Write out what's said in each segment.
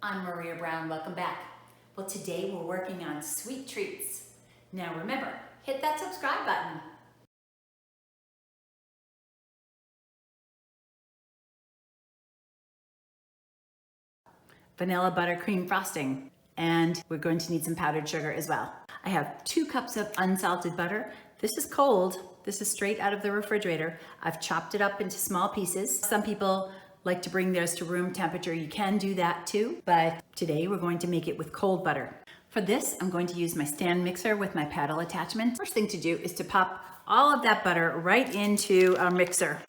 I'm Maria Brown, welcome back. Well, today we're working on sweet treats. Now remember, hit that subscribe button. Vanilla buttercream frosting, and we're going to need some powdered sugar as well. I have 2 cups of unsalted butter. This is cold. This is straight out of the refrigerator. I've chopped it up into small pieces. Some people like to bring theirs to room temperature. You can do that too, but today we're going to make it with cold butter. For this, I'm going to use my stand mixer with my paddle attachment. First thing to do is to pop all of that butter right into our mixer.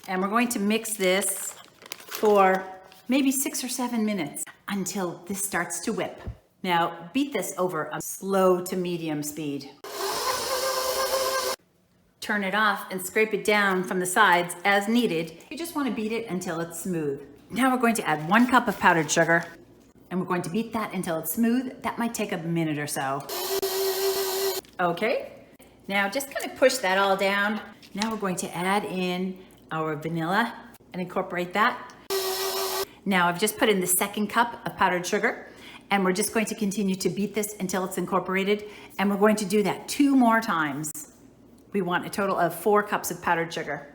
And we're going to mix this for maybe 6 or 7 minutes until this starts to whip. Now, beat this over a slow to medium speed. Turn it off and scrape it down from the sides as needed. You just want to beat it until it's smooth. Now we're going to add 1 cup of powdered sugar, and we're going to beat that until it's smooth. That might take a minute or so. Okay, now just kind of push that all down. Now we're going to add in our vanilla and incorporate that. Now I've just put in the 2nd cup of powdered sugar, and we're just going to continue to beat this until it's incorporated, and we're going to do that 2 more times. We want a total of 4 cups of powdered sugar.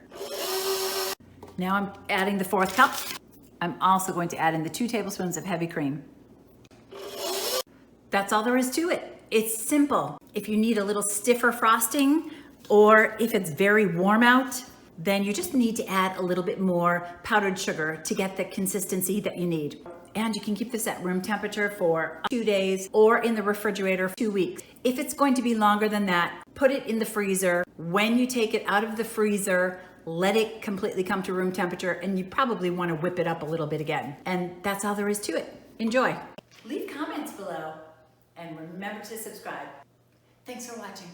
Now I'm adding the 4th cup. I'm also going to add in the 2 tablespoons of heavy cream. That's all there is to it. It's simple. If you need a little stiffer frosting, or if it's very warm out, then you just need to add a little bit more powdered sugar to get the consistency that you need. And you can keep this at room temperature for 2 days or in the refrigerator for 2 weeks. If it's going to be longer than that, put it in the freezer. When you take it out of the freezer, let it completely come to room temperature, and you probably want to whip it up a little bit again. And that's all there is to it. Enjoy. Leave comments below and remember to subscribe. Thanks for watching.